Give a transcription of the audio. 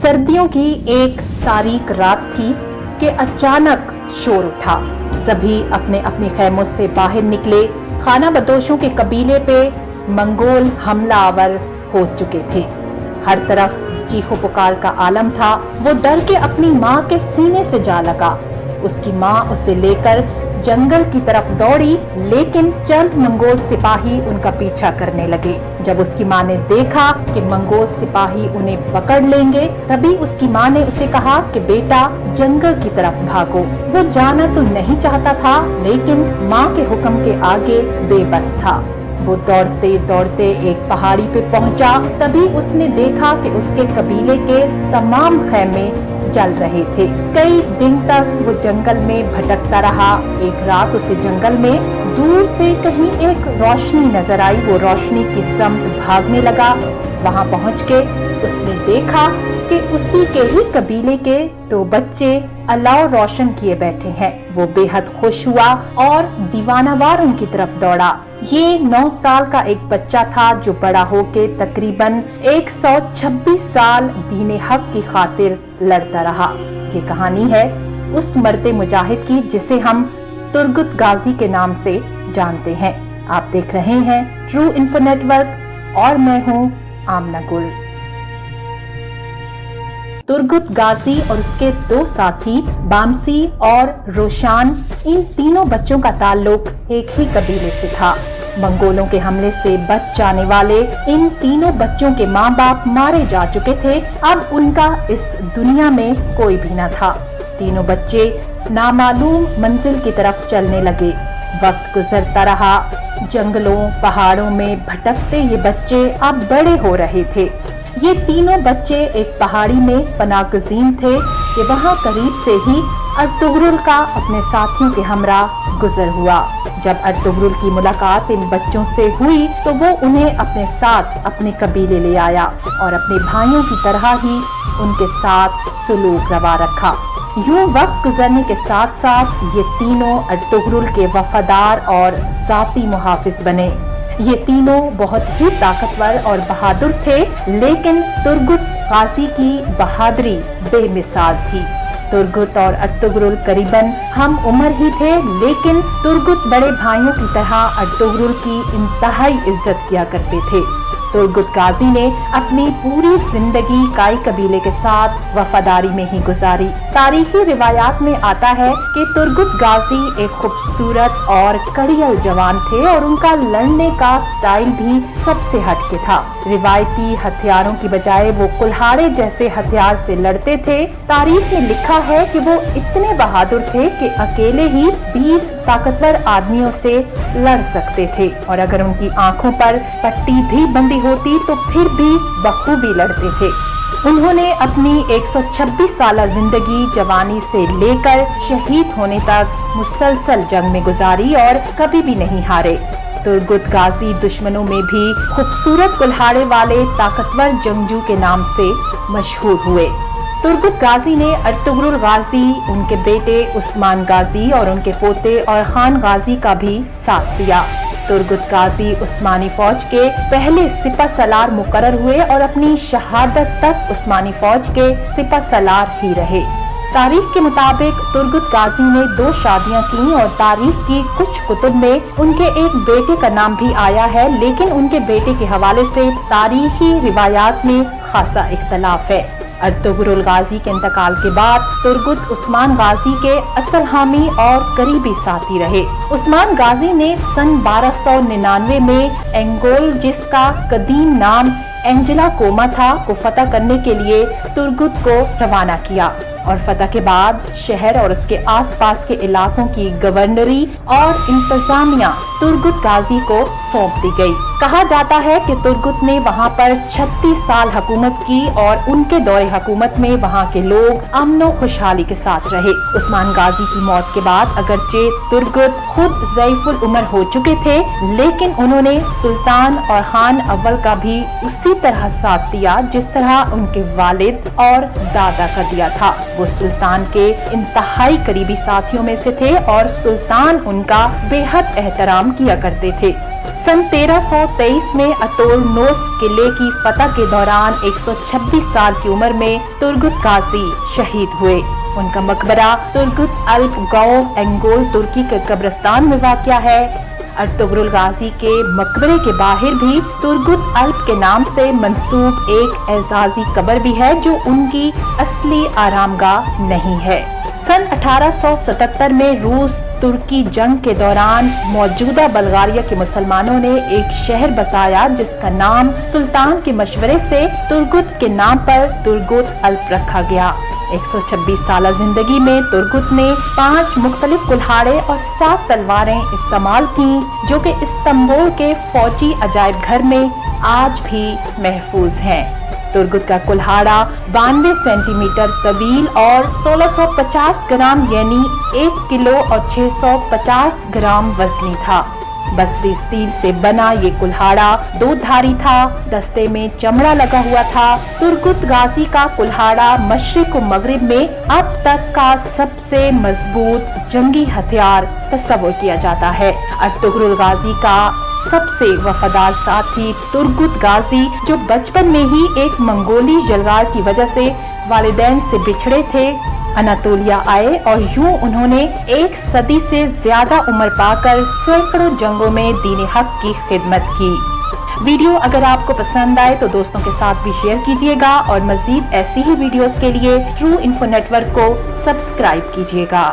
सर्दियों की एक तारीख रात थी कि अचानक शोर उठा। सभी अपने अपने खैमों से बाहर निकले। खाना बदोशों के कबीले पे मंगोल हमलावर हो चुके थे। हर तरफ चीखो पुकार का आलम था। वो डर के अपनी माँ के सीने से जा लगा। उसकी माँ उसे लेकर जंगल की तरफ दौड़ी, लेकिन चंद मंगोल सिपाही उनका पीछा करने लगे। जब उसकी माँ ने देखा कि मंगोल सिपाही उन्हें पकड़ लेंगे, तभी उसकी माँ ने उसे कहा कि बेटा जंगल की तरफ भागो। वो जाना तो नहीं चाहता था, लेकिन माँ के हुक्म के आगे बेबस था। वो दौड़ते दौड़ते एक पहाड़ी पे पहुंचा। तभी उसने देखा कि उसके कबीले के तमाम खैमे जल रहे थे। कई दिन तक वो जंगल में भटकता रहा। एक रात उसे जंगल में दूर से कहीं एक रोशनी नजर आई। वो रोशनी की समत भागने लगा। वहां पहुंच के उसने देखा कि उसी के ही कबीले के 2 बच्चे अलाव रोशन किए बैठे हैं। वो बेहद खुश हुआ और दीवानावार उनकी तरफ दौड़ा। ये 9 साल का एक बच्चा था जो बड़ा होके तकरीबन 126 साल दीने हक की खातिर लड़ता रहा। ये कहानी है उस मर्द मुजाहिद की जिसे हम तुर्गुत गाजी के नाम से जानते हैं। आप देख रहे हैं ट्रू इन्फो नेटवर्क और मैं हूँ आमना गुल। तुर्गुत गाजी और उसके 2 साथी बामसी और रोशान, इन तीनों बच्चों का ताल्लुक एक ही कबीले से था। मंगोलों के हमले से बच जाने वाले इन तीनों बच्चों के माँ बाप मारे जा चुके थे। अब उनका इस दुनिया में कोई भी न था। तीनों बच्चे नामालूम मंजिल की तरफ चलने लगे। वक्त गुजरता रहा। जंगलों पहाड़ों में भटकते ये बच्चे अब बड़े हो रहे थे। ये तीनों बच्चे एक पहाड़ी में पनाहगज़ीन थे कि वहाँ करीब से ही अर्तुगरुल का अपने साथियों के हमरा गुजर हुआ। जब अर्तुगरुल की मुलाकात इन बच्चों से हुई तो वो उन्हें अपने साथ अपने कबीले ले आया और अपने भाइयों की तरह ही उनके साथ सुलूक रवा रखा। यूं वक्त गुजरने के साथ साथ ये तीनों अर्तुगरुल के वफादार और जाती मुहाफिज बने। ये तीनों बहुत ही ताकतवर और बहादुर थे, लेकिन तुर्गुत गाजी की बहादुरी बेमिसाल थी। तुर्गुत और अर्तुगरुल करीबन हम उम्र ही थे, लेकिन तुर्गुत बड़े भाइयों की तरह अर्तुगरुल की इंतहाई इज्जत किया करते थे। तुर्गुत गाजी ने अपनी पूरी जिंदगी काई कबीले के साथ वफादारी में ही गुजारी। तारीखी रिवायात में आता है कि तुर्गुत गाजी एक खूबसूरत और कड़ियल जवान थे और उनका लड़ने का स्टाइल भी सबसे हटके था। रिवायती हथियारों की बजाय वो कुल्हाड़े जैसे हथियार से लड़ते थे। तारीख में लिखा है कि वो इतने बहादुर थे कि अकेले ही 20 ताकतवर आदमियों से लड़ सकते थे और अगर उनकी आंखों पर पट्टी भी बंधी होती तो फिर भी बखूबी लड़ते थे। उन्होंने अपनी 126 साल जिंदगी जवानी से लेकर शहीद होने तक मुसलसल जंग में गुजारी और कभी भी नहीं हारे। तुर्गुत गाजी दुश्मनों में भी खूबसूरत कुल्हाड़े वाले ताकतवर जंगजू के नाम से मशहूर हुए। तुर्गुत गाजी ने अर्तुगरुल गाजी, उनके बेटे उस्मान गाजी और उनके पोते और खान गाजी का भी साथ दिया। तुर्गुत गाजी उस्मानी फौज के पहले सिपा सलार मुकर्रर हुए और अपनी शहादत तक उस्मानी फौज के सिपा सलार ही रहे। तारीख के मुताबिक तुर्गुत गाजी ने 2 शादियां की और तारीख की कुछ कुतुब में उनके एक बेटे का नाम भी आया है, लेकिन उनके बेटे के हवाले से तारीखी रिवायात में खासा इख्तलाफ है। अर्तुगरुल गाजी के इंतकाल के बाद तुर्गुत उस्मान गाजी के असल हामी और करीबी साथी रहे। उस्मान गाजी ने सन 1299 में एंगोल, जिसका कदीम नाम एंजेला कोमा था, को फतह करने के लिए तुर्गुत को रवाना किया और फतह के बाद शहर और उसके आसपास के इलाकों की गवर्नरी और इंतजामिया तुर्गुत गाजी को सौंप दी गई। कहा जाता है कि तुर्गुत ने वहां पर 36 साल हुकूमत की और उनके दौरे हुकूमत में वहां के लोग अमन खुशहाली के साथ रहे। उस्मान गाजी की मौत के बाद अगरचे तुर्गुत खुद ज़ईफुल उम्र हो चुके थे, लेकिन उन्होंने सुल्तान और खान अव्वल का भी उसी तरह साथ दिया जिस तरह उनके वालिद और दादा का दिया था। वो सुल्तान के इंतहाई करीबी साथियों में से थे और सुल्तान उनका बेहद एहतराम किया करते थे। सन 1323 में अतोरनोस किले की फतह के दौरान 126 साल की उम्र में तुर्गुत गाजी शहीद हुए। उनका मकबरा तुर्गुत अल्प गांव एंगोल तुर्की के कब्रिस्तान में वाक़या है। अर्तुगरुल गाजी के मकबरे के बाहर भी तुर्गुत अल्प के नाम से मंसूब एक एजाजी कब्र भी है, जो उनकी असली आरामगाह नहीं है। सन 1877 में रूस तुर्की जंग के दौरान मौजूदा बल्गारिया के मुसलमानों ने एक शहर बसाया, जिसका नाम सुल्तान के मशवरे से तुर्गुत के नाम पर तुर्गुत अल्प रखा गया। 126 साल जिंदगी में तुर्गुत ने 5 मुख्तलिफ कुल्हाड़े और 7 तलवारें इस्तेमाल की, जो कि इस्तांबुल के फौजी अजायब घर में आज भी महफूज हैं। तुर्गुत का कुल्हाड़ा 92 सेंटीमीटर तवील और 1650 ग्राम यानी 1 किलो और 650 ग्राम वजनी था। बसरी स्टील से बना ये कुल्हाड़ा 2 धारी था, दस्ते में चमड़ा लगा हुआ था। तुर्गुत गाजी का कुल्हाड़ा मशरिक व मगरिब में अब तक का सबसे मजबूत जंगी हथियार तस्वुर किया जाता है। अर्तुगरुल गाजी का सबसे वफादार साथी तुर्गुत गाजी, जो बचपन में ही एक मंगोली जलगार की वजह से वालिदैन से बिछड़े थे, अनातोलिया आए और यूं उन्होंने 1 सदी से ज्यादा उम्र पाकर सैकड़ों जंगों में दीन हक की खिदमत की। वीडियो अगर आपको पसंद आए तो दोस्तों के साथ भी शेयर कीजिएगा और मजीद ऐसी ही वीडियोस के लिए ट्रू इन्फो नेटवर्क को सब्सक्राइब कीजिएगा।